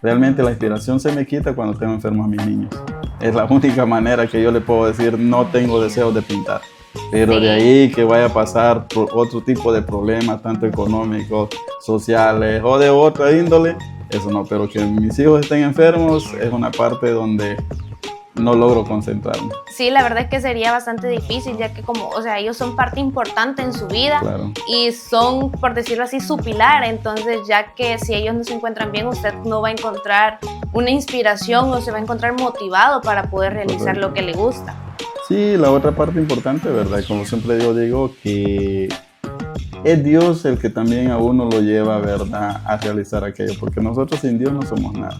Realmente la inspiración se me quita cuando tengo enfermos a mis niños. Es la única manera que yo le puedo decir no tengo deseos de pintar. Pero de ahí que vaya a pasar por otro tipo de problemas, tanto económicos, sociales o de otra índole, eso no. Pero que mis hijos estén enfermos es una parte donde no logro concentrarme. Sí, la verdad es que sería bastante difícil, ya que ellos son parte importante en su vida. Claro. Y son, por decirlo así, su pilar. Entonces, ya que si ellos no se encuentran bien, usted no va a encontrar una inspiración o se va a encontrar motivado para poder realizar Correcto. lo que le gusta. Sí, la otra parte importante, ¿verdad? Como siempre yo digo, que es Dios el que también a uno lo lleva, ¿verdad?, a realizar aquello, porque nosotros sin Dios no somos nada.